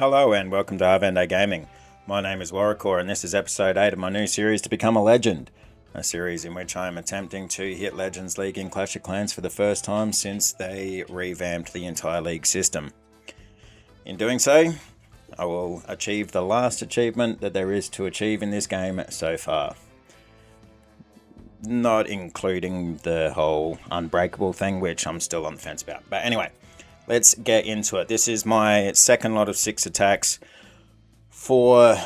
Hello and welcome to Arvende Gaming. My name is Warrior and this is episode 8 of my new series To Become a Legend. A series in which I am attempting to hit Legends League in Clash of Clans for the first time since they revamped the entire league system. In doing so, I will achieve the last achievement that there is to achieve in this game so far. Not including the whole unbreakable thing, which I'm still on the fence about. But anyway, let's get into it. This is my second lot of 6 attacks for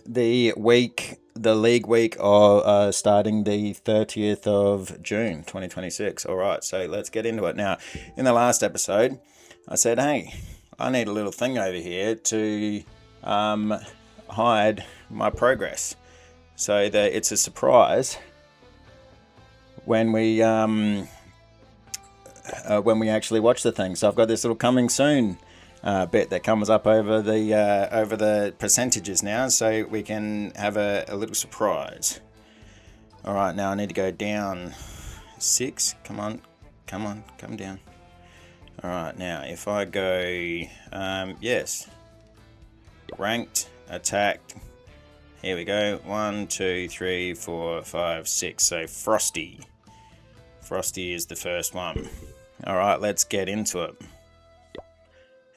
the league week of starting the 30th of June 2026. Alright, so let's get into it. Now, in the last episode, I said, hey, I need a little thing over here to hide my progress so that it's a surprise when we actually watch the thing. So I've got this little coming soon bit that comes up over the percentages now, so we can have a little surprise. All right, now I need to go down 6. Come on, come down. All right, now if I go yes, ranked, attacked. Here we go. 1, 2, 3, 4, 5, 6. So Frosty is the first one. All right, let's get into it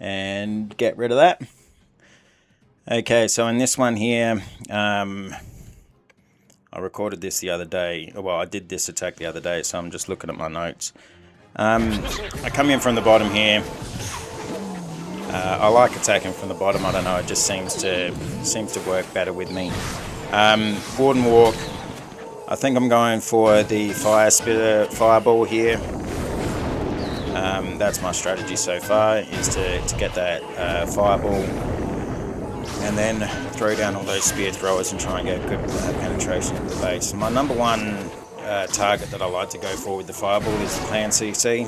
and get rid of that. Okay, so in this one here, I recorded this the other day. Well, I did this attack the other day, so I'm just looking at my notes. I come in from the bottom here. I like attacking from the bottom. I don't know, it just seems to work better with me. Warden Walk. I think I'm going for the Fire Spitter Fireball here. That's my strategy so far, is to get that Fireball and then throw down all those Spear Throwers and try and get good penetration into the base. My number one target that I like to go for with the Fireball is the Clan CC.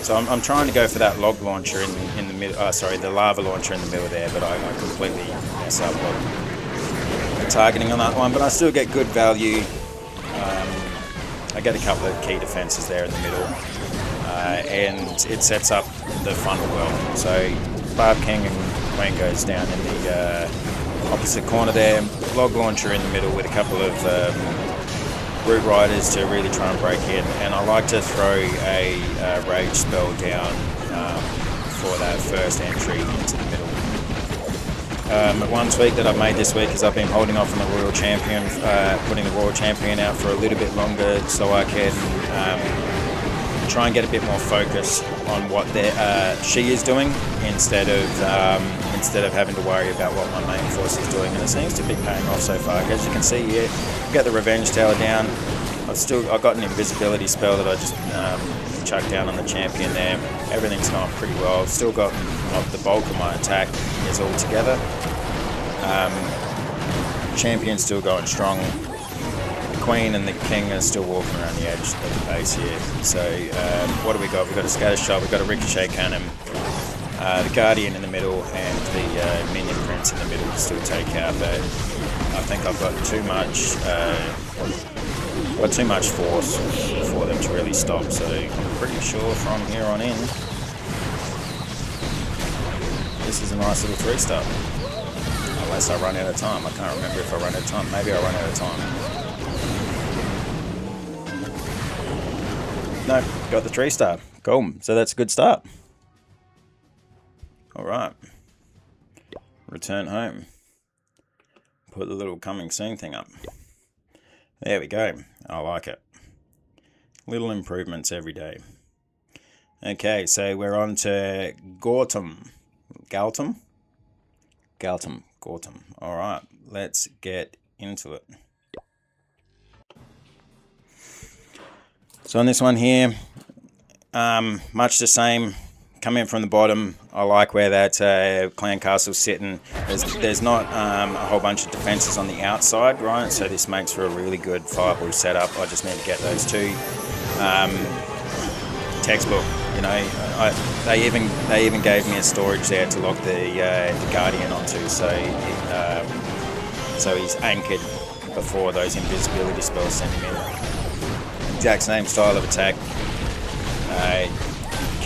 So I'm trying to go for that log launcher in the middle. The lava launcher in the middle there, but I completely mess up the targeting on that one. But I still get good value. I get a couple of key defenses there in the middle, and it sets up the funnel well. So Barb King and Queen goes down in the opposite corner there. Log launcher in the middle with a couple of Root Riders to really try and break in, and I like to throw a Rage spell down for that first entry into the middle. One tweak that I've made this week is I've been holding off on the Royal Champion, putting the Royal Champion out for a little bit longer so I can try and get a bit more focus on what she is doing instead of having to worry about what my main force is doing, and it seems to be paying off so far. As you can see here, get the Revenge Tower down. I've got an invisibility spell that I just chucked down on the champion there. Everything's going pretty well. I've still got the bulk of my attack is all together. Champion's still going strong. The Queen and the King are still walking around the edge of the base here. So what do we got? We've got a Scatter Shot, we've got a Ricochet Cannon, the Guardian in the middle, and the Minion Prince in the middle to still take out. But I think I've got too much force for them to really stop. So I'm pretty sure from here on in, this is a nice little 3-star. Unless I run out of time. I can't remember if I run out of time. Maybe I run out of time. No, got the 3-star. Cool. So that's a good start. Alright. Return home. Put the little coming soon thing up. There we go. I like it. Little improvements every day. Okay, so we're on to Gortum. Galtum. Alright, let's get into it. So on this one here, much the same. Come in from the bottom. I like where that clan castle's sitting. There's not a whole bunch of defenses on the outside, right? So this makes for a really good fireball setup. I just need to get those two. Textbook, you know. They even gave me a storage there to lock the Guardian onto, so he's anchored before those invisibility spells send him in. Exact same style of attack.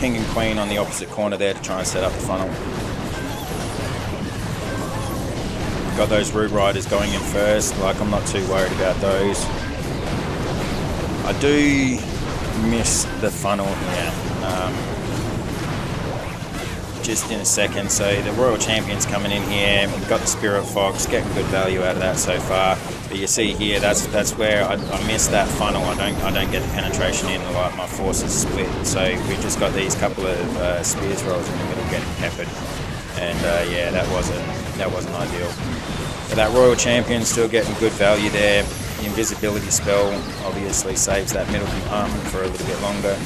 king and queen on the opposite corner there to try and set up the funnel. Got those root riders going in first, like I'm not too worried about those. I do miss the funnel here. Just in a second. So the Royal Champion's coming in here. We've got the Spirit Fox, getting good value out of that so far. But you see here, that's where I miss that funnel. I don't get the penetration in. Like my forces split. So we've just got these couple of spears rolls in the middle getting peppered. And yeah, that wasn't ideal. But that Royal Champion's still getting good value there. The invisibility spell obviously saves that middle compartment for a little bit longer.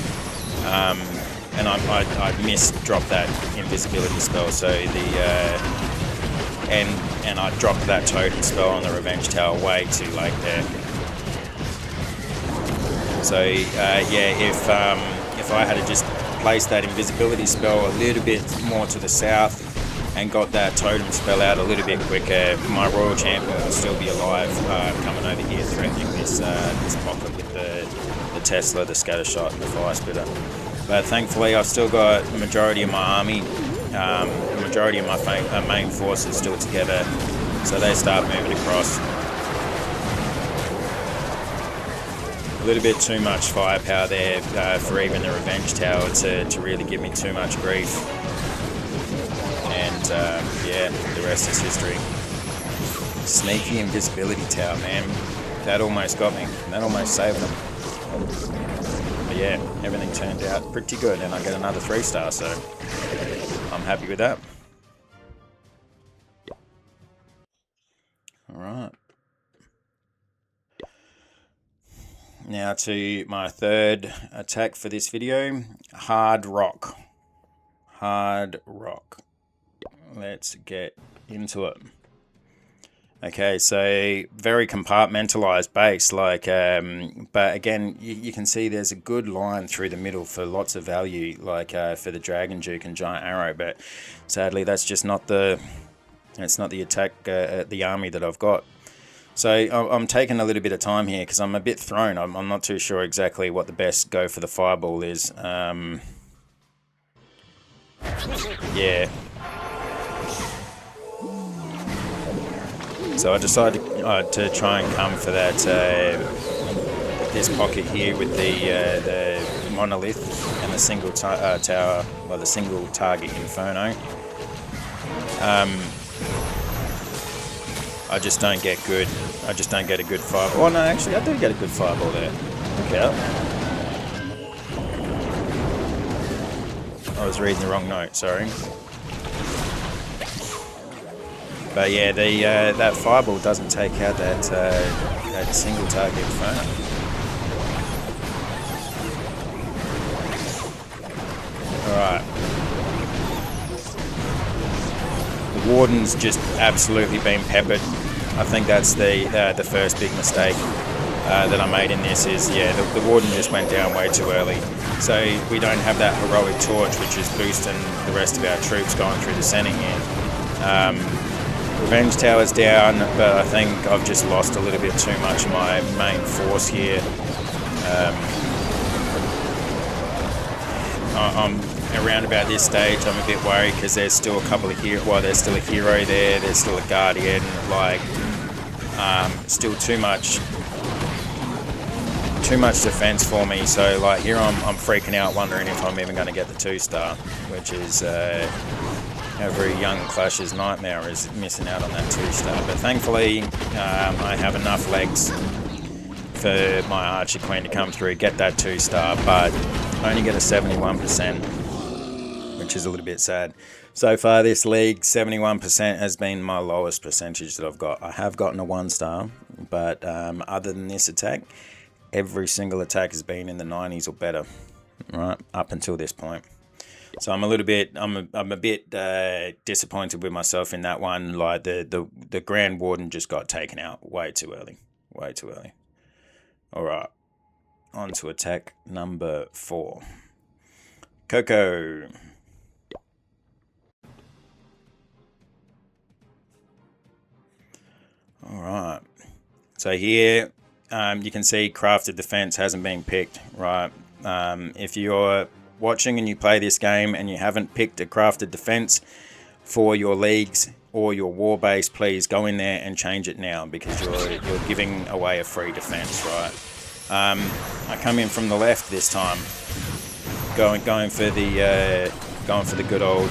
And I dropped that invisibility spell, so and I dropped that totem spell on the Revenge Tower way too late there. So yeah, if I had to just place that invisibility spell a little bit more to the south and got that totem spell out a little bit quicker, my Royal Champion will still be alive, coming over here threatening this pocket with the Tesla, the scatter shot, and the fire spitter. But thankfully, I've still got the majority of my army, the majority of my main forces still together, so they start moving across. A little bit too much firepower there for even the Revenge Tower to really give me too much grief. And yeah, the rest is history. Sneaky invisibility tower, man. That almost got me. That almost saved them. But yeah, everything turned out pretty good, and I get another 3-star, so I'm happy with that. Alright. Now to my third attack for this video. Hard Rock. Hard Rock. Let's get into it. Okay, so very compartmentalized base, like, but again, you can see there's a good line through the middle for lots of value, like for the Dragon Duke and Giant Arrow, but sadly that's just not the attack, the army that I've got. So I'm taking a little bit of time here because I'm a bit thrown. I'm not too sure exactly what the best go for the fireball is. Yeah. So I decided to try and come for that this pocket here with the monolith and the single tower, well, the single target inferno. I just don't get good. I just don't get a good fireball. Oh no, actually I do get a good fireball there. Okay. I was reading the wrong note. Sorry. But yeah, that fireball doesn't take out that single target inferno. Alright. The Warden's just absolutely been peppered. I think that's the first big mistake that I made in this is, yeah, the Warden just went down way too early. So we don't have that heroic torch, which is boosting the rest of our troops going through the center here. Revenge Tower's down, but I think I've just lost a little bit too much of my main force here. I'm around about this stage, I'm a bit worried because there's still a couple of heroes. Well, there's still a hero there, there's still a guardian, like, still too much defense for me. So like here I'm freaking out, wondering if I'm even going to get the 2-star, which is every young Clash's nightmare, is missing out on that 2-star. But thankfully, I have enough legs for my Archer Queen to come through, get that 2-star, but only get a 71%, which is a little bit sad. So far this league, 71% has been my lowest percentage that I've got. I have gotten a 1-star, but other than this attack, every single attack has been in the 90s or better, right, up until this point. So I'm a bit disappointed with myself in that one. Like the Grand Warden just got taken out way too early. All right, on to attack number 4. Coco. All right. So here you can see crafted defense hasn't been picked, right? If you're watching and you play this game and you haven't picked a crafted defense for your leagues or your war base, please go in there and change it now, because you're giving away a free defense, right? I come in from the left this time, going for the good old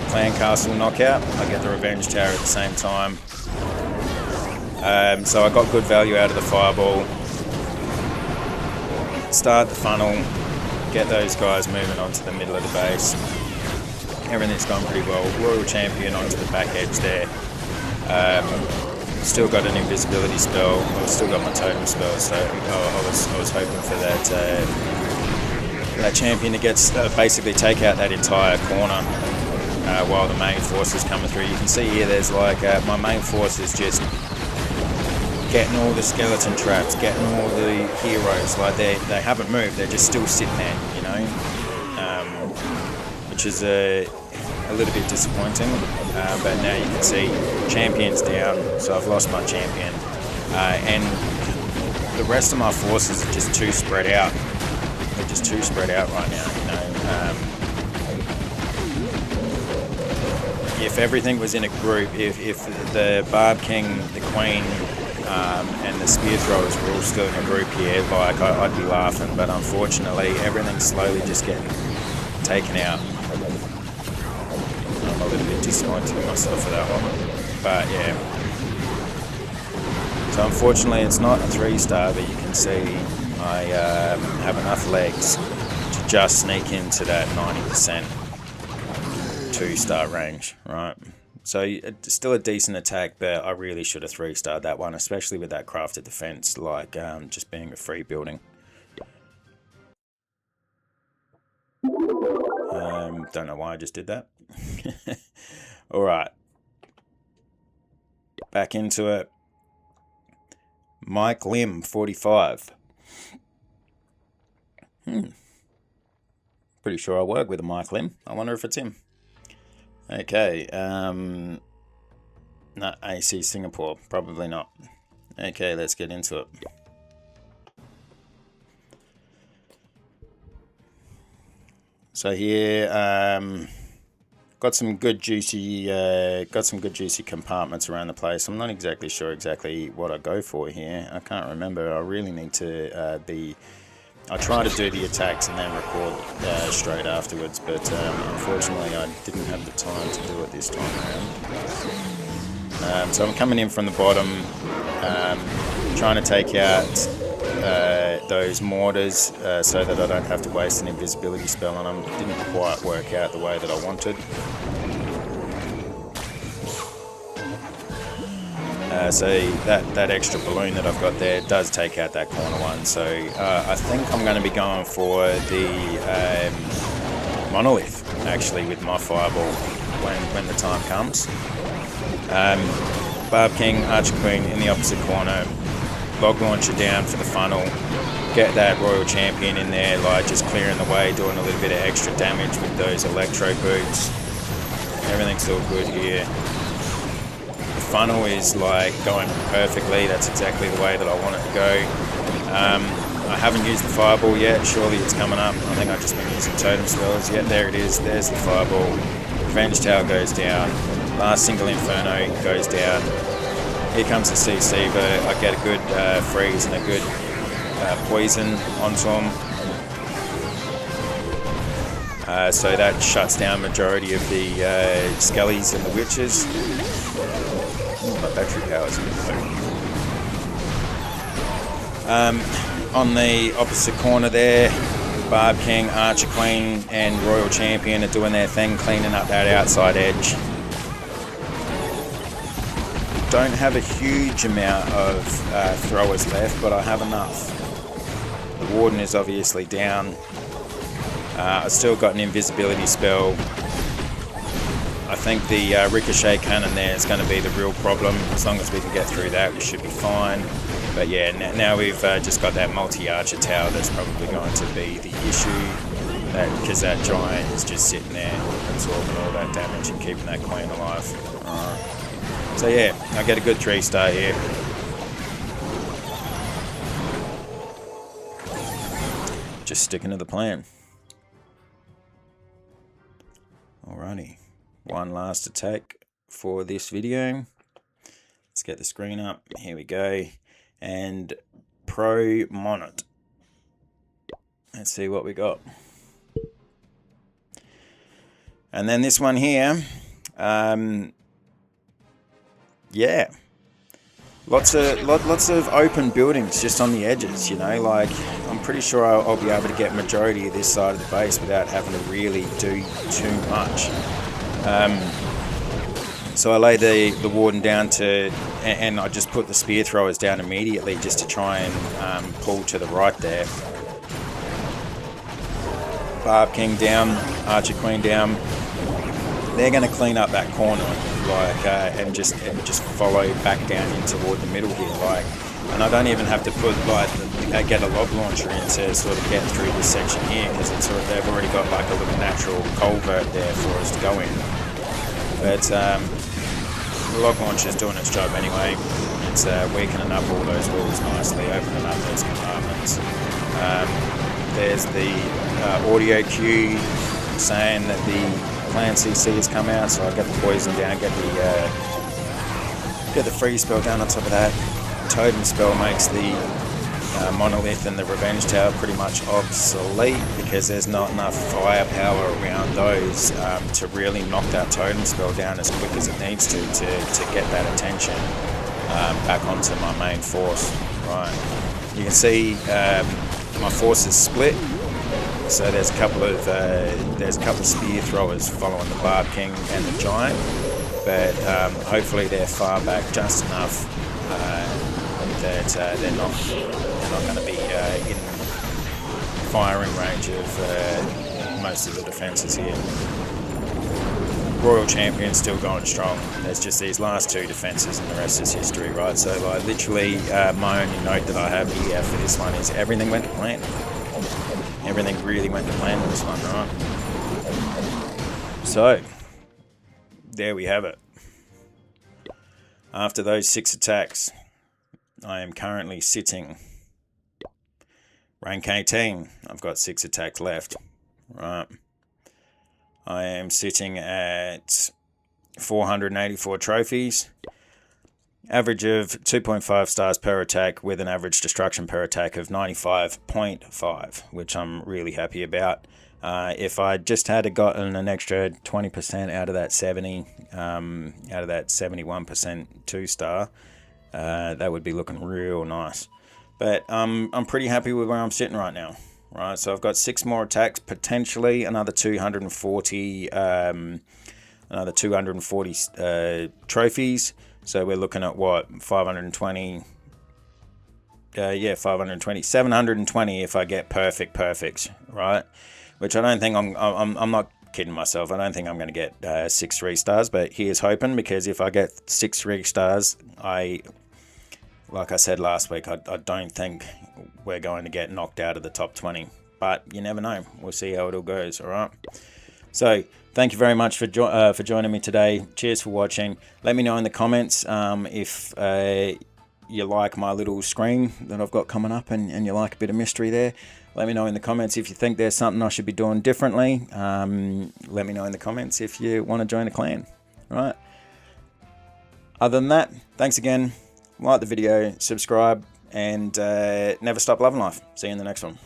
clan castle knockout. I get the revenge tower at the same time. So I got good value out of the fireball. Start the funnel, get those guys moving onto the middle of the base. Everything's gone pretty well. Royal Champion onto the back edge there. Still got an invisibility spell. I've still got my totem spell, so I was hoping for that champion to get basically take out that entire corner while the main force is coming through. You can see here there's like my main force is just getting all the skeleton traps, getting all the heroes. Like they haven't moved, they're just still sitting there, you know, which is a little bit disappointing. But now you can see champion's down, so I've lost my champion, and the rest of my forces are just too spread out. They're just too spread out right now, you know. If everything was in a group, if the Barb King, the Queen, and the spear throwers were all still in a group here, like I'd be laughing, but unfortunately everything's slowly just getting taken out. I'm a little bit disappointed in myself for that one, but yeah. So unfortunately it's not a 3-star, but you can see I have enough legs to just sneak into that 90% 2-star range, right? So it's still a decent attack, but I really should have 3-starred that one, especially with that crafted defense, like just being a free building. Don't know why I just did that. All right, back into it. Mike Lim, 45. Pretty sure I work with a Mike Lim. I wonder if it's him. Okay, not AC Singapore, probably not. Okay, let's get into it. So here, got some good juicy compartments around the place. I'm not exactly sure what I go for here. I can't remember. I really need to I try to do the attacks and then record straight afterwards, but unfortunately I didn't have the time to do it this time around. So I'm coming in from the bottom, trying to take out those mortars so that I don't have to waste an invisibility spell on them. Didn't quite work out the way that I wanted. So that extra balloon that I've got there does take out that corner one. So I think I'm going to be going for the monolith, actually, with my fireball when the time comes. Barb King, Archer Queen in the opposite corner, log launcher down for the funnel, get that Royal Champion in there, like just clearing the way, doing a little bit of extra damage with those electro boots. Everything's all good here. Funnel is like going perfectly. That's exactly the way that I want it to go. I haven't used the fireball yet. Surely it's coming up. I think I've just been using totem spells. Yeah, there it is. There's the fireball. Revenge Tower goes down. Last single Inferno goes down. Here comes the CC, but I get a good freeze and a good poison onto him. So that shuts down majority of the skellies and the witches. My battery power is a bit low. On the opposite corner there, Barb King, Archer Queen and Royal Champion are doing their thing, cleaning up that outside edge. Don't have a huge amount of throwers left, but I have enough. The Warden is obviously down. I've still got an invisibility spell. I think the ricochet cannon there is going to be the real problem. As long as we can get through that, we should be fine. But yeah, now we've just got that multi-archer tower that's probably going to be the issue. Because that giant is just sitting there absorbing all that damage and keeping that queen alive. So yeah, I get a good 3-star here. Just sticking to the plan. Alrighty, one last attack for this video. Let's get the screen up. Here we go. And Pro Monet. Let's see what we got. And then this one here, yeah, lots of open buildings just on the edges, you know, like I'm pretty sure I'll be able to get majority of this side of the base without having to really do too much. So I lay the warden down and I just put the spear throwers down immediately just to try and pull to the right there. Barb King down, Archer Queen down. They're going to clean up that corner, like, and just follow back down in toward the middle here, like. And I don't even have to put get a log launcher in to sort of get through this section here, because it's they've already got like a little natural culvert there for us to go in. But the log launcher is doing its job anyway. It's weakening up all those walls nicely, opening up those compartments. There's the audio cue saying that the clan CC has come out, so I get the poison down, get the freeze spell down on top of that. Totem spell makes the monolith and the revenge tower pretty much obsolete, because there's not enough firepower around those to really knock that totem spell down as quick as it needs to get that attention back onto my main force. Right, you can see my force is split. So there's a couple of spear throwers following the Barb King and the Giant, but hopefully they're far back just enough that they're not going to be in firing range of most of the defences here. Royal Champion's still going strong. There's just these last two defences and the rest is history, right? So like literally my only note that I have here for this one is everything went to plan. Everything really went to plan with this one, right? So, there we have it. After those 6 attacks, I am currently sitting rank 18. I've got 6 attacks left, right? I am sitting at 484 trophies. Average of 2.5 stars per attack with an average destruction per attack of 95.5, which I'm really happy about. If I just had gotten an extra 20% out of that 70, out of that 71% 2-star, that would be looking real nice. But I'm pretty happy with where I'm sitting right now. Right, so I've got 6 more attacks, potentially another 240, trophies. So we're looking at what, 520, 520, 720 if I get perfects, right? Which I don't think I'm not kidding myself. I don't think I'm going to get 6 3-stars, but here's hoping, because if I get 6 3-stars, like I said last week, I don't think we're going to get knocked out of the top 20. But you never know. We'll see how it all goes, all right? So thank you very much for joining me today. Cheers for watching. Let me know in the comments if you like my little screen that I've got coming up and you like a bit of mystery there. Let me know in the comments if you think there's something I should be doing differently. Let me know in the comments if you want to join a clan. All right. Other than that, thanks again. Like the video, subscribe, and never stop loving life. See you in the next one.